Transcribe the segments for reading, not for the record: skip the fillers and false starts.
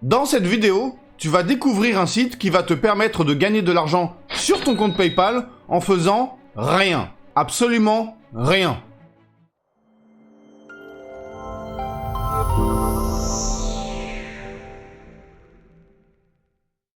Dans cette vidéo, tu vas découvrir un site qui va te permettre de gagner de l'argent sur ton compte PayPal en faisant rien. Absolument rien.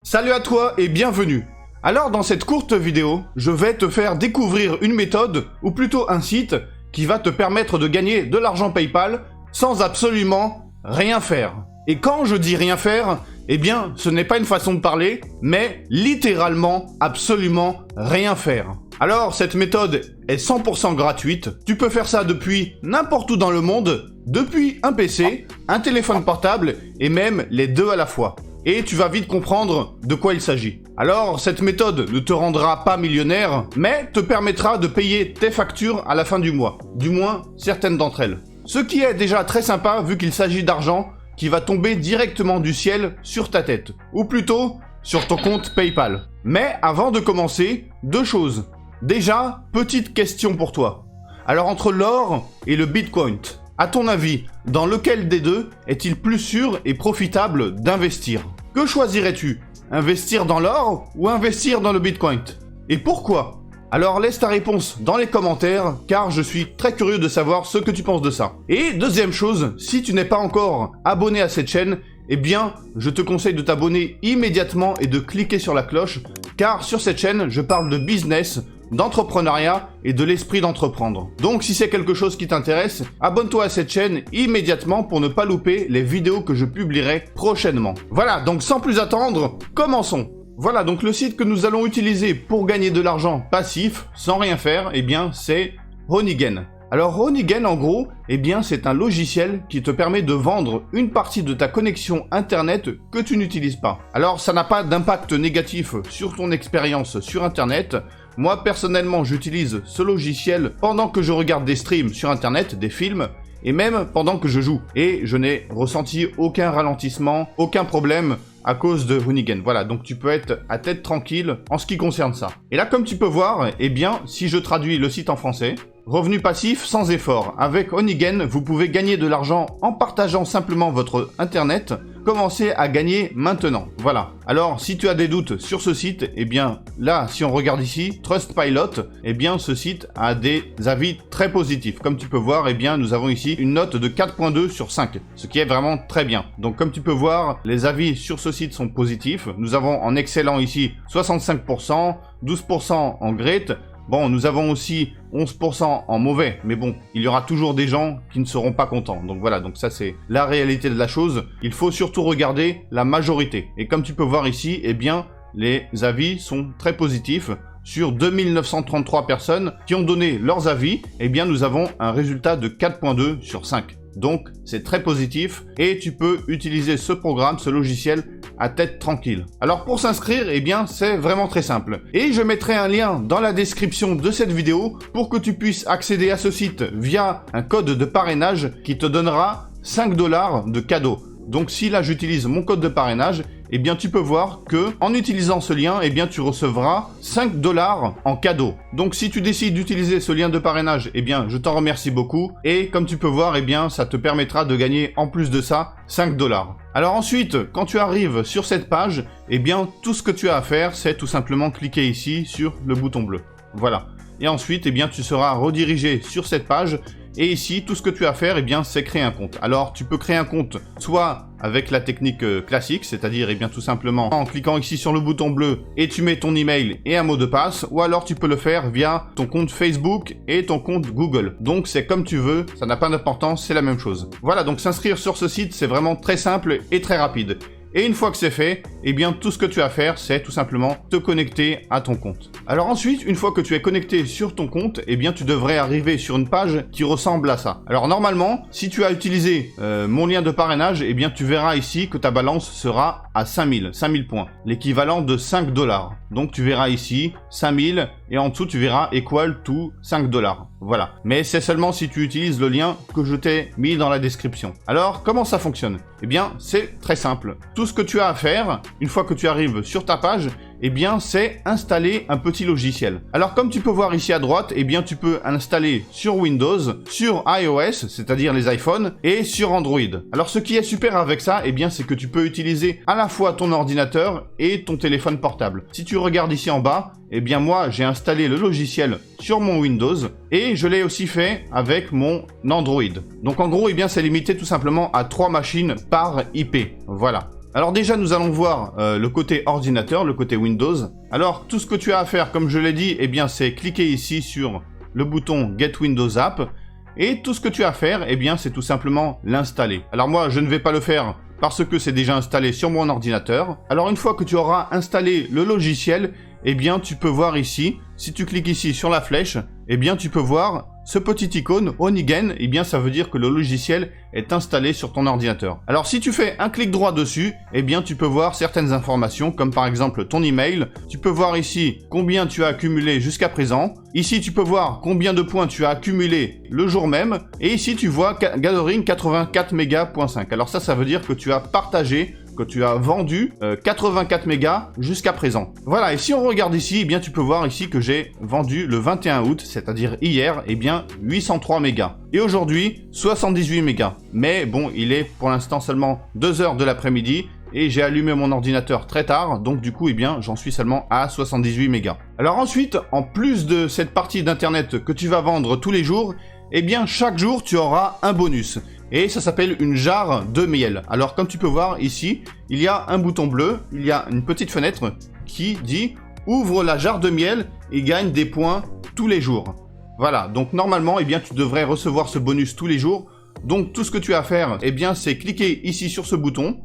Salut à toi et bienvenue. Alors dans cette courte vidéo, je vais te faire découvrir une méthode, ou plutôt un site, qui va te permettre de gagner de l'argent PayPal sans absolument rien faire. Et quand je dis rien faire, eh bien ce n'est pas une façon de parler, mais littéralement absolument rien faire. Alors cette méthode est 100% gratuite, tu peux faire ça depuis n'importe où dans le monde, depuis un PC, un téléphone portable et même les deux à la fois. Et tu vas vite comprendre de quoi il s'agit. Alors, cette méthode ne te rendra pas millionnaire, mais te permettra de payer tes factures à la fin du mois. Du moins, certaines d'entre elles. Ce qui est déjà très sympa vu qu'il s'agit d'argent qui va tomber directement du ciel sur ta tête. Ou plutôt, sur ton compte PayPal. Mais avant de commencer, deux choses. Déjà, petite question pour toi. Alors, entre l'or et le Bitcoin, à ton avis, dans lequel des deux est-il plus sûr et profitable d'investir? Que choisirais-tu? Investir dans l'or ou investir dans le Bitcoin? Et pourquoi? Alors laisse ta réponse dans les commentaires, car je suis très curieux de savoir ce que tu penses de ça. Et deuxième chose, si tu n'es pas encore abonné à cette chaîne, eh bien, je te conseille de t'abonner immédiatement et de cliquer sur la cloche, car sur cette chaîne, je parle de business, d'entrepreneuriat et de l'esprit d'entreprendre. Donc si c'est quelque chose qui t'intéresse, abonne-toi à cette chaîne immédiatement pour ne pas louper les vidéos que je publierai prochainement. Voilà, donc sans plus attendre, commençons. Voilà, donc le site que nous allons utiliser pour gagner de l'argent passif, sans rien faire, eh bien c'est Honeygain. Alors Honeygain en gros, eh bien c'est un logiciel qui te permet de vendre une partie de ta connexion internet que tu n'utilises pas. Alors ça n'a pas d'impact négatif sur ton expérience sur internet. Moi personnellement j'utilise ce logiciel pendant que je regarde des streams sur internet, des films, et même pendant que je joue. Et je n'ai ressenti aucun ralentissement, aucun problème à cause de Honeygain. Voilà, donc tu peux être à tête tranquille en ce qui concerne ça. Et là comme tu peux voir, eh bien si je traduis le site en français, revenu passif sans effort. Avec Honeygain, vous pouvez gagner de l'argent en partageant simplement votre internet. Commencez à gagner maintenant. Voilà. Alors, si tu as des doutes sur ce site, eh bien, là, si on regarde ici, Trustpilot, eh bien, ce site a des avis très positifs. Comme tu peux voir, eh bien, nous avons ici une note de 4.2 sur 5, ce qui est vraiment très bien. Donc, comme tu peux voir, les avis sur ce site sont positifs. Nous avons en excellent ici 65%, 12% en great. Bon, nous avons aussi 11% en mauvais, mais bon, il y aura toujours des gens qui ne seront pas contents. Donc voilà, donc ça c'est la réalité de la chose. Il faut surtout regarder la majorité. Et comme tu peux voir ici, eh bien, les avis sont très positifs. Sur 2933 personnes qui ont donné leurs avis, eh bien, nous avons un résultat de 4.2 sur 5. Donc, c'est très positif et tu peux utiliser ce programme, ce logiciel à tête tranquille. Alors pour s'inscrire, eh bien c'est vraiment très simple. Et je mettrai un lien dans la description de cette vidéo pour que tu puisses accéder à ce site via un code de parrainage qui te donnera 5 $ de cadeau. Donc si là j'utilise mon code de parrainage, eh bien tu peux voir que en utilisant ce lien, eh bien tu recevras 5 $ en cadeau. Donc si tu décides d'utiliser ce lien de parrainage, eh bien je t'en remercie beaucoup. Et comme tu peux voir, eh bien ça te permettra de gagner en plus de ça 5 $. Alors ensuite, quand tu arrives sur cette page, eh bien tout ce que tu as à faire, c'est tout simplement cliquer ici sur le bouton bleu. Voilà. Et ensuite, eh bien tu seras redirigé sur cette page. Et ici, tout ce que tu as à faire, eh bien, c'est créer un compte. Alors, tu peux créer un compte soit avec la technique classique, c'est-à-dire, eh bien, tout simplement en cliquant ici sur le bouton bleu et tu mets ton email et un mot de passe, ou alors tu peux le faire via ton compte Facebook et ton compte Google. Donc, c'est comme tu veux, ça n'a pas d'importance, c'est la même chose. Voilà, donc s'inscrire sur ce site, c'est vraiment très simple et très rapide. Et une fois que c'est fait, eh bien tout ce que tu as à faire, c'est tout simplement te connecter à ton compte. Alors ensuite, une fois que tu es connecté sur ton compte, eh bien tu devrais arriver sur une page qui ressemble à ça. Alors normalement, si tu as utilisé mon lien de parrainage, eh bien tu verras ici que ta balance sera à 5000 points, l'équivalent de 5 $. Donc tu verras ici 5000 et en dessous tu verras equal to 5 $. Voilà. Mais c'est seulement si tu utilises le lien que je t'ai mis dans la description. Alors comment ça fonctionne? Eh bien c'est très simple. Tout ce que tu as à faire, une fois que tu arrives sur ta page, eh bien c'est installer un petit logiciel. Alors comme tu peux voir ici à droite, eh bien tu peux installer sur Windows, sur iOS, c'est-à-dire les iPhones, et sur Android. Alors ce qui est super avec ça, eh bien c'est que tu peux utiliser à la fois ton ordinateur et ton téléphone portable. Si tu regardes ici en bas, eh bien moi j'ai installé le logiciel sur mon Windows et je l'ai aussi fait avec mon Android. Donc en gros, eh bien c'est limité tout simplement à 3 machines par IP. Voilà. Alors déjà nous allons voir le côté ordinateur, le côté Windows. Alors tout ce que tu as à faire, comme je l'ai dit, eh bien c'est cliquer ici sur le bouton Get Windows App et tout ce que tu as à faire, eh bien c'est tout simplement l'installer. Alors moi je ne vais pas le faire parce que c'est déjà installé sur mon ordinateur. Alors une fois que tu auras installé le logiciel, eh bien tu peux voir ici, si tu cliques ici sur la flèche, eh bien tu peux voir ce petit icône Onigen, eh bien ça veut dire que le logiciel est installé sur ton ordinateur. Alors si tu fais un clic droit dessus, eh bien tu peux voir certaines informations comme par exemple ton email. Tu peux voir ici combien tu as accumulé jusqu'à présent. Ici tu peux voir combien de points tu as accumulé le jour même. Et ici tu vois Gathering 84 mégas.5. Alors ça veut dire que tu as partagé, que tu as vendu 84 mégas jusqu'à présent. Voilà, et si on regarde ici, eh bien tu peux voir ici que j'ai vendu le 21 août, c'est-à-dire hier, eh bien 803 mégas. Et aujourd'hui, 78 mégas. Mais bon, il est pour l'instant seulement 2 heures de l'après-midi et j'ai allumé mon ordinateur très tard, donc du coup, eh bien, j'en suis seulement à 78 mégas. Alors ensuite, en plus de cette partie d'internet que tu vas vendre tous les jours, eh bien chaque jour tu auras un bonus. Et ça s'appelle une jarre de miel. Alors comme tu peux voir ici, il y a un bouton bleu, il y a une petite fenêtre qui dit « Ouvre la jarre de miel et gagne des points tous les jours ». Voilà, donc normalement, eh bien, tu devrais recevoir ce bonus tous les jours. Donc tout ce que tu as à faire, eh bien, c'est cliquer ici sur ce bouton.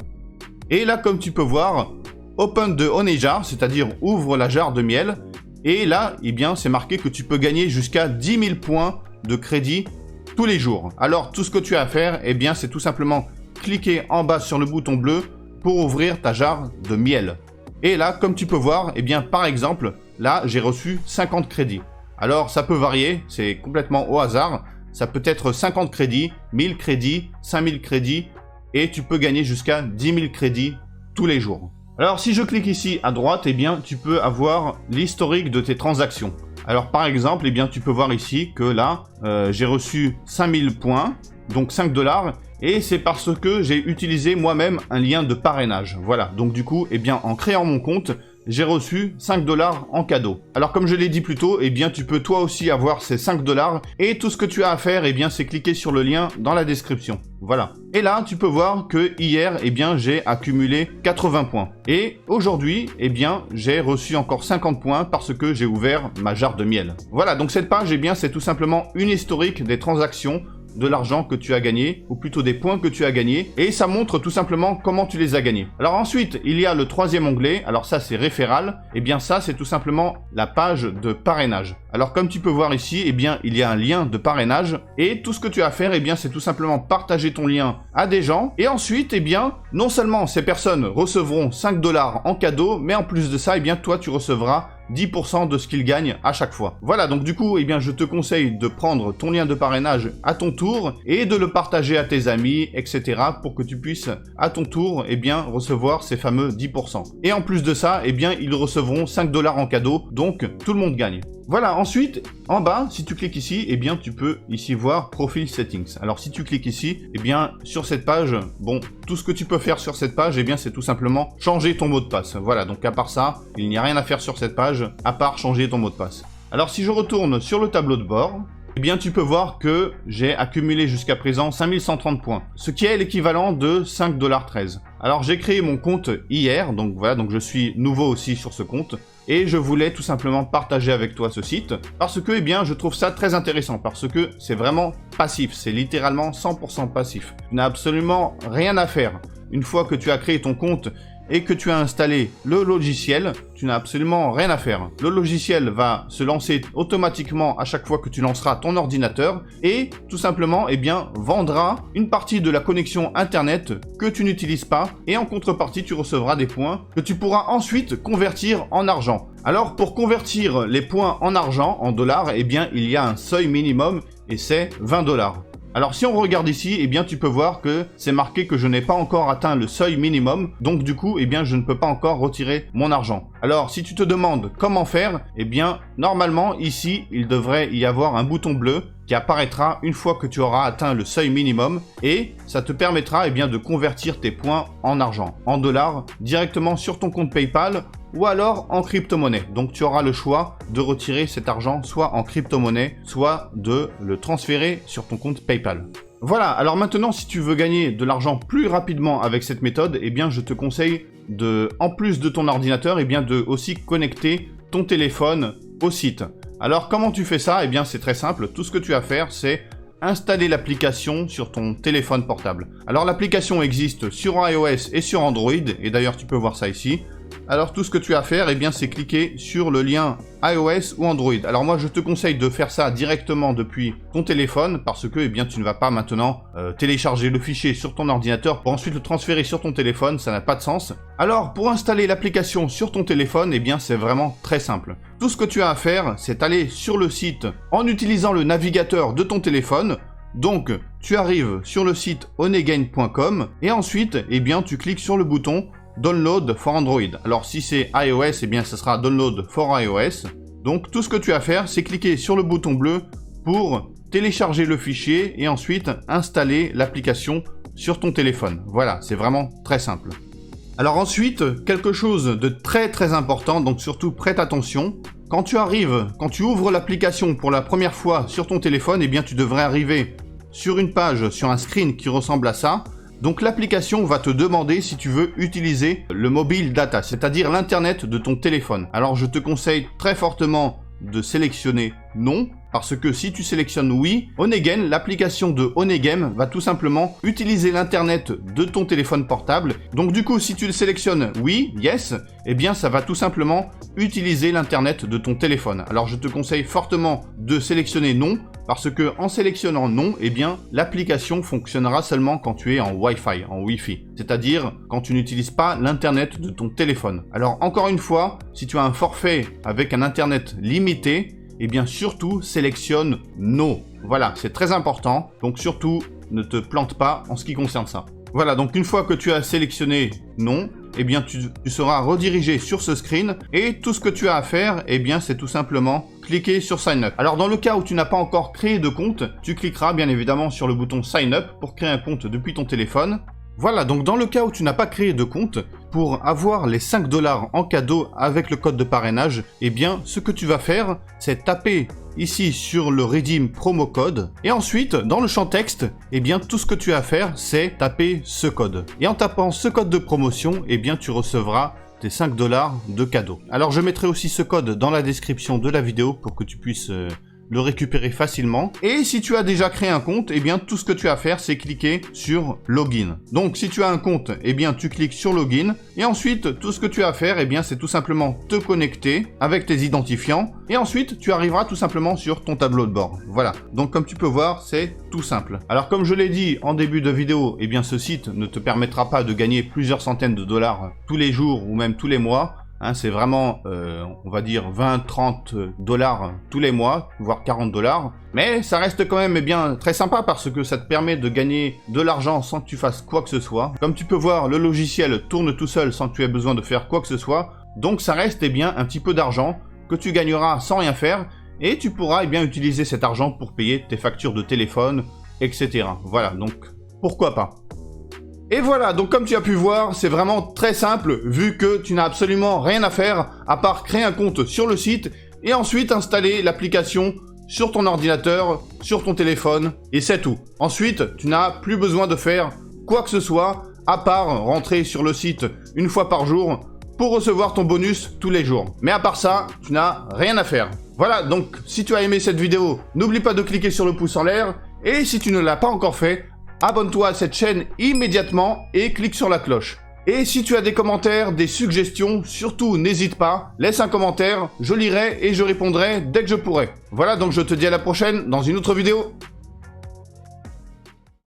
Et là, comme tu peux voir, « Open the honey jar », c'est-à-dire « Ouvre la jarre de miel ». Et là, eh bien, c'est marqué que tu peux gagner jusqu'à 10 000 points de crédit tous les jours. Alors tout ce que tu as à faire, eh bien c'est tout simplement cliquer en bas sur le bouton bleu pour ouvrir ta jarre de miel. Et là, comme tu peux voir, eh bien par exemple, là j'ai reçu 50 crédits. Alors ça peut varier, c'est complètement au hasard. Ça peut être 50 crédits, 1000 crédits, 5000 crédits et tu peux gagner jusqu'à 10 000 crédits tous les jours. Alors si je clique ici à droite, eh bien tu peux avoir l'historique de tes transactions. Alors par exemple, eh bien tu peux voir ici que là, j'ai reçu 5000 points, donc 5 $, et c'est parce que j'ai utilisé moi-même un lien de parrainage. Voilà, donc du coup, eh bien en créant mon compte, j'ai reçu 5 $ en cadeau. Alors comme je l'ai dit plus tôt, eh bien tu peux toi aussi avoir ces 5 $, et tout ce que tu as à faire, eh bien c'est cliquer sur le lien dans la description. Voilà. Et là, tu peux voir que hier, eh bien, j'ai accumulé 80 points. Et aujourd'hui, eh bien, j'ai reçu encore 50 points parce que j'ai ouvert ma jarre de miel. Voilà, donc cette page, eh bien, c'est tout simplement une historique des transactions, de l'argent que tu as gagné, ou plutôt des points que tu as gagnés, et ça montre tout simplement comment tu les as gagnés. Alors ensuite, il y a le troisième onglet, alors ça c'est référal, et bien ça c'est tout simplement la page de parrainage. Alors comme tu peux voir ici, eh bien il y a un lien de parrainage, et tout ce que tu as à faire, eh bien c'est tout simplement partager ton lien à des gens, et ensuite, eh bien, non seulement ces personnes recevront 5 $ en cadeau, mais en plus de ça, eh bien toi tu recevras 10% de ce qu'ils gagnent à chaque fois. Voilà, donc du coup, eh bien, je te conseille de prendre ton lien de parrainage à ton tour et de le partager à tes amis, etc. pour que tu puisses, à ton tour, eh bien, recevoir ces fameux 10%. Et en plus de ça, eh bien, ils recevront 5 $ en cadeau, donc tout le monde gagne. Voilà, ensuite, en bas, si tu cliques ici, eh bien, tu peux ici voir Profile Settings. Alors, si tu cliques ici, eh bien, sur cette page, bon, tout ce que tu peux faire sur cette page, eh bien, c'est tout simplement changer ton mot de passe. Voilà, donc à part ça, il n'y a rien à faire sur cette page, à part changer ton mot de passe. Alors, si je retourne sur le tableau de bord, eh bien, tu peux voir que j'ai accumulé jusqu'à présent 5130 points, ce qui est l'équivalent de 5,13 $. Alors, j'ai créé mon compte hier, donc voilà, donc je suis nouveau aussi sur ce compte. Et je voulais tout simplement partager avec toi ce site parce que, eh bien, je trouve ça très intéressant parce que c'est vraiment passif, c'est littéralement 100% passif. Tu n'as absolument rien à faire. Une fois que tu as créé ton compte et que tu as installé le logiciel, tu n'as absolument rien à faire. Le logiciel va se lancer automatiquement à chaque fois que tu lanceras ton ordinateur et tout simplement, eh bien, vendra une partie de la connexion internet que tu n'utilises pas et en contrepartie, tu recevras des points que tu pourras ensuite convertir en argent. Alors, pour convertir les points en argent, en dollars, eh bien, il y a un seuil minimum et c'est 20 $. Alors si on regarde ici, eh bien tu peux voir que c'est marqué que je n'ai pas encore atteint le seuil minimum, donc du coup, eh bien je ne peux pas encore retirer mon argent. Alors si tu te demandes comment faire, eh bien normalement ici, il devrait y avoir un bouton bleu qui apparaîtra une fois que tu auras atteint le seuil minimum et ça te permettra eh bien, de convertir tes points en argent, en dollars, directement sur ton compte PayPal ou alors en crypto-monnaie. Donc tu auras le choix de retirer cet argent soit en crypto-monnaie, soit de le transférer sur ton compte PayPal. Voilà, alors maintenant si tu veux gagner de l'argent plus rapidement avec cette méthode, eh bien je te conseille de, en plus de ton ordinateur, eh bien de aussi connecter ton téléphone au site. Alors comment tu fais ça? Eh bien c'est très simple, tout ce que tu as à faire c'est installer l'application sur ton téléphone portable. Alors l'application existe sur iOS et sur Android, et d'ailleurs tu peux voir ça ici. Alors tout ce que tu as à faire, eh bien c'est cliquer sur le lien iOS ou Android. Alors moi je te conseille de faire ça directement depuis ton téléphone parce que eh bien tu ne vas pas maintenant télécharger le fichier sur ton ordinateur pour ensuite le transférer sur ton téléphone, ça n'a pas de sens. Alors pour installer l'application sur ton téléphone, eh bien c'est vraiment très simple. Tout ce que tu as à faire, c'est aller sur le site en utilisant le navigateur de ton téléphone. Donc tu arrives sur le site onegain.com et ensuite eh bien tu cliques sur le bouton Download for Android. Alors si c'est iOS, eh bien ce sera Download for iOS. Donc tout ce que tu as à faire, c'est cliquer sur le bouton bleu pour télécharger le fichier et ensuite installer l'application sur ton téléphone. Voilà, c'est vraiment très simple. Alors ensuite, quelque chose de très important, donc surtout prête attention. Quand tu ouvres l'application pour la première fois sur ton téléphone, eh bien tu devrais arriver sur une page, sur un screen qui ressemble à ça. Donc l'application va te demander si tu veux utiliser le mobile data, c'est-à-dire l'internet de ton téléphone. Alors je te conseille très fortement de sélectionner non, parce que si tu sélectionnes oui, Onegain, l'application de Onegame, va tout simplement utiliser l'internet de ton téléphone portable. Donc du coup, si tu le sélectionnes oui, yes, eh bien ça va tout simplement utiliser l'internet de ton téléphone. Alors je te conseille fortement de sélectionner non, parce que en sélectionnant non, eh bien l'application fonctionnera seulement quand tu es en Wi-Fi, en Wi-Fi, c'est-à-dire quand tu n'utilises pas l'internet de ton téléphone. Alors encore une fois, si tu as un forfait avec un internet limité, eh bien surtout sélectionne non. Voilà, c'est très important, donc surtout ne te plante pas en ce qui concerne ça. Voilà, donc une fois que tu as sélectionné non, eh bien tu seras redirigé sur ce screen et tout ce que tu as à faire, eh bien c'est tout simplement cliquer sur Sign Up. Alors dans le cas où tu n'as pas encore créé de compte, tu cliqueras bien évidemment sur le bouton Sign Up pour créer un compte depuis ton téléphone. Voilà, donc dans le cas où tu n'as pas créé de compte, pour avoir les 5 $ en cadeau avec le code de parrainage, eh bien ce que tu vas faire, c'est taper ici sur le Redeem promo code et ensuite dans le champ texte, eh bien tout ce que tu as à faire, c'est taper ce code. Et en tapant ce code de promotion, eh bien tu recevras tes 5 $ de cadeau. Alors je mettrai aussi ce code dans la description de la vidéo pour que tu puisses le récupérer facilement. Et si tu as déjà créé un compte, eh bien tout ce que tu as à faire, c'est cliquer sur Login. Donc si tu as un compte, eh bien tu cliques sur Login. Et ensuite, tout ce que tu as à faire, eh bien c'est tout simplement te connecter avec tes identifiants. Et ensuite, tu arriveras tout simplement sur ton tableau de bord. Voilà. Donc comme tu peux voir, c'est tout simple. Alors comme je l'ai dit en début de vidéo, eh bien ce site ne te permettra pas de gagner plusieurs centaines de dollars tous les jours ou même tous les mois. C'est vraiment, on va dire, 20-30 $ tous les mois, voire 40 $. Mais ça reste quand même bien très sympa parce que ça te permet de gagner de l'argent sans que tu fasses quoi que ce soit. Comme tu peux voir, le logiciel tourne tout seul sans que tu aies besoin de faire quoi que ce soit. Donc ça reste bien un petit peu d'argent que tu gagneras sans rien faire. Et tu pourras bien utiliser cet argent pour payer tes factures de téléphone, etc. Voilà, donc pourquoi pas. Et voilà, donc comme tu as pu voir, c'est vraiment très simple, vu que tu n'as absolument rien à faire, à part créer un compte sur le site, et ensuite installer l'application sur ton ordinateur, sur ton téléphone, et c'est tout. Ensuite, tu n'as plus besoin de faire quoi que ce soit, à part rentrer sur le site une fois par jour, pour recevoir ton bonus tous les jours. Mais à part ça, tu n'as rien à faire. Voilà, donc si tu as aimé cette vidéo, n'oublie pas de cliquer sur le pouce en l'air, et si tu ne l'as pas encore fait, abonne-toi à cette chaîne immédiatement et clique sur la cloche. Et si tu as des commentaires, des suggestions, surtout n'hésite pas, laisse un commentaire, je lirai et je répondrai dès que je pourrai. Voilà, donc je te dis à la prochaine dans une autre vidéo.